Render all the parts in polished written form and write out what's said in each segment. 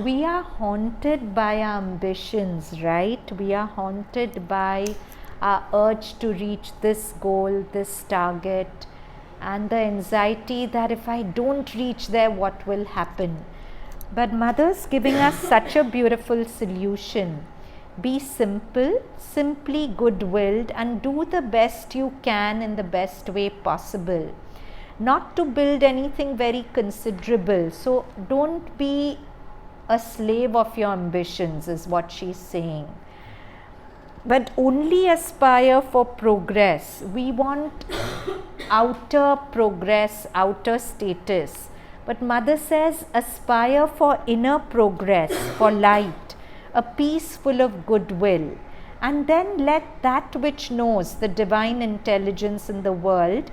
we are haunted by our ambitions, right? We are haunted by our urge to reach this goal, this target, and the anxiety that if I don't reach there, what will happen? But Mother's giving us such a beautiful solution. Be simple, simply good-willed, and do the best you can in the best way possible. Not to build anything very considerable. So don't be a slave of your ambitions, is what she's saying. But only aspire for progress. We want outer progress, outer status. But Mother says aspire for inner progress, for light, a peace full of goodwill. And then let that which knows the divine intelligence in the world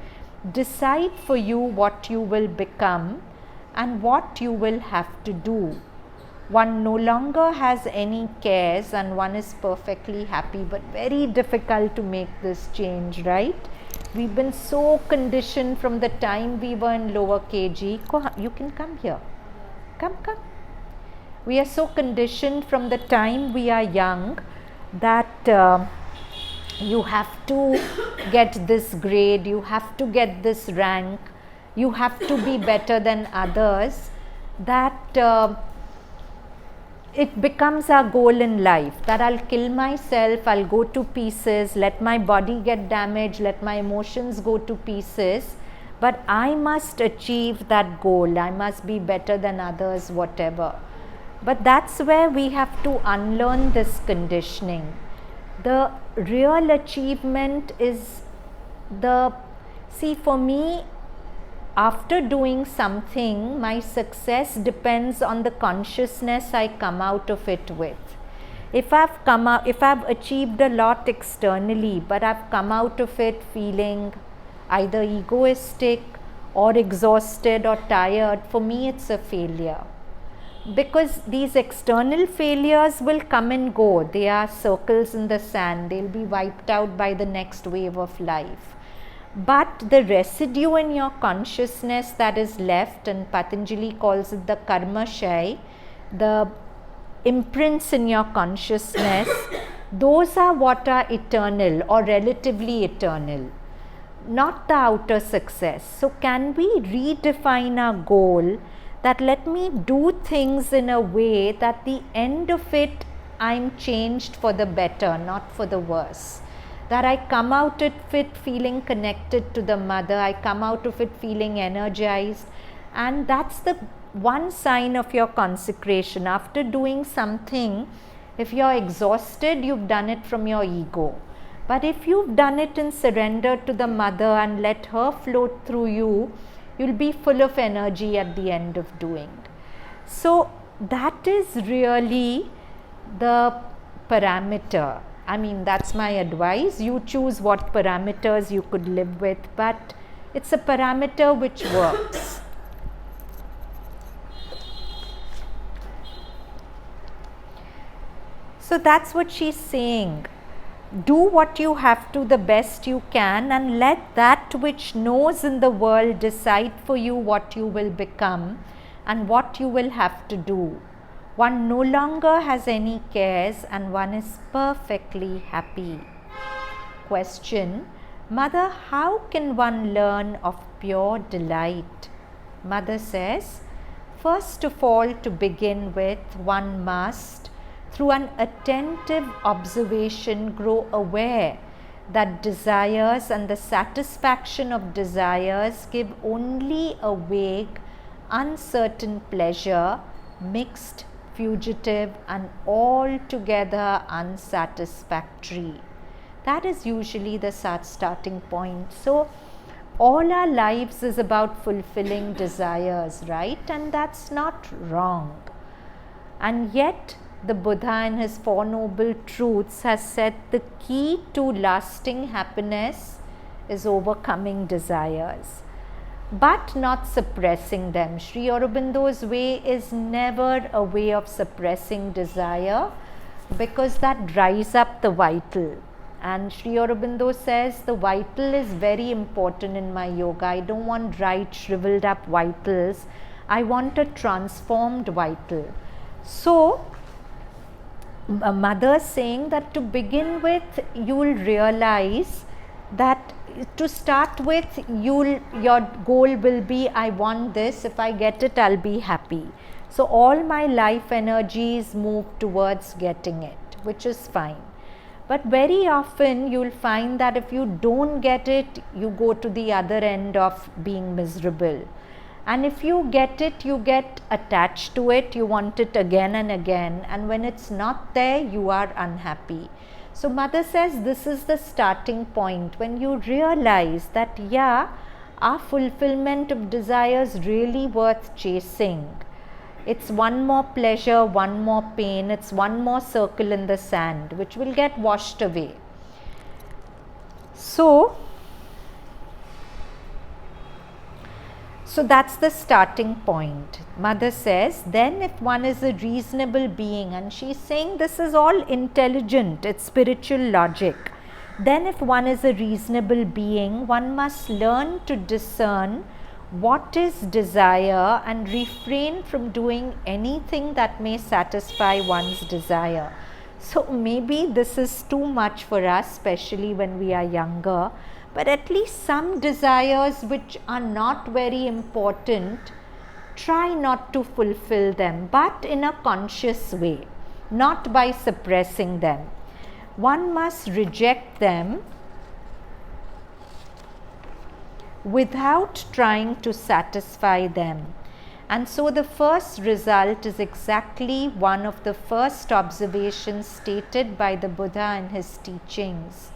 decide for you what you will become and what you will have to do. One no longer has any cares and one is perfectly happy, but very difficult to make this change, right? We've been so conditioned from the time we were in lower KG. You can come here. Come. We are so conditioned from the time we are young that you have to get this grade, you have to get this rank, you have to be better than others, that it becomes our goal in life, that I'll kill myself, I'll go to pieces, let my body get damaged, let my emotions go to pieces, but I must achieve that goal, I must be better than others, whatever. But that's where we have to unlearn this conditioning. The real achievement is for me, after doing something, my success depends on the consciousness I come out of it with. If I've achieved a lot externally, but I've come out of it feeling either egoistic or exhausted or tired, for me it's a failure. Because these external failures will come and go. They are circles in the sand. They'll be wiped out by the next wave of life. But the residue in your consciousness that is left, and Patanjali calls it the karma shay, the imprints in your consciousness, those are what are eternal or relatively eternal, not the outer success. So can we redefine our goal that let me do things in a way that the end of it I'm changed for the better, not for the worse. That I come out of it feeling connected to the Mother, I come out of it feeling energized, and that's the one sign of your consecration. After doing something, if you're exhausted, you've done it from your ego. But if you've done it in surrender to the Mother and let her float through you, you'll be full of energy at the end of doing. So that is really the parameter. I mean, that's my advice. You choose what parameters you could live with, but it's a parameter which works. So that's what she's saying. Do what you have to the best you can, and let that which knows in the world decide for you what you will become and what you will have to do. One no longer has any cares and one is perfectly happy. Question: Mother, how can one learn of pure delight? Mother says, first of all, to begin with, one must, through an attentive observation, grow aware that desires and the satisfaction of desires give only a vague, uncertain pleasure, mixed, fugitive, and altogether unsatisfactory. That is usually the starting point. So all our lives is about fulfilling desires, right? And that's not wrong. And yet the Buddha in his Four Noble Truths has said the key to lasting happiness is overcoming desires, but not suppressing them. Sri Aurobindo's way is never a way of suppressing desire, because that dries up the vital. And Sri Aurobindo says the vital is very important in my yoga. I don't want dried, shriveled up vitals. I want a transformed vital. So, a mother saying that to begin with, you will realize that to start with, your goal will be, I want this, if I get it, I'll be happy. So all my life energies move towards getting it, which is fine. But very often you'll find that if you don't get it, you go to the other end of being miserable. And if you get it, you get attached to it, you want it again and again, and when it's not there, you are unhappy. So mother says this is the starting point, when you realize that yeah, our fulfillment of desire is really worth chasing. It's one more pleasure, one more pain, it's one more circle in the sand which will get washed away. So that's the starting point. Mother says, then if one is a reasonable being, and she's saying this is all intelligent, it's spiritual logic. Then if one is a reasonable being, one must learn to discern what is desire and refrain from doing anything that may satisfy one's desire. So maybe this is too much for us, especially when we are younger. But at least some desires which are not very important, try not to fulfill them, but in a conscious way, not by suppressing them. One must reject them without trying to satisfy them. And so the first result is exactly one of the first observations stated by the Buddha in his teachings.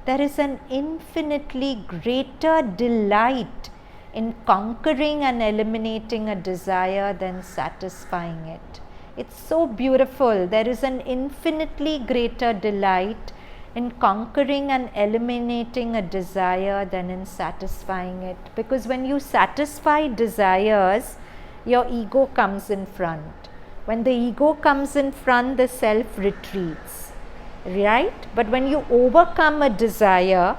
There is an infinitely greater delight in conquering and eliminating a desire than satisfying it. It's so beautiful. There is an infinitely greater delight in conquering and eliminating a desire than in satisfying it. Because when you satisfy desires, your ego comes in front. When the ego comes in front, the self retreats. Right? But when you overcome a desire,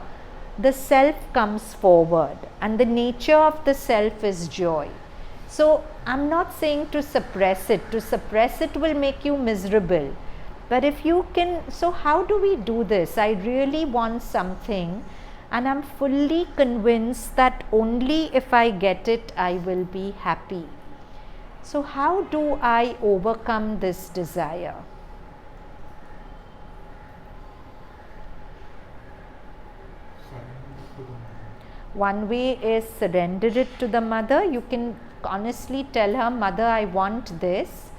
the self comes forward, and the nature of the self is joy. So I'm not saying to suppress it. To suppress it will make you miserable. But if you can, so how do we do this? I really want something, and I'm fully convinced that only if I get it, I will be happy. So how do I overcome this desire? One way is surrender it to the mother. You can honestly tell her, mother, I want this,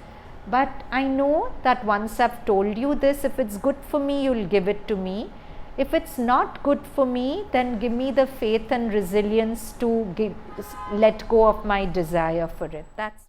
but I know that once I've told you this, if it's good for me, you'll give it to me. If it's not good for me, then give me the faith and resilience to let go of my desire for it. That's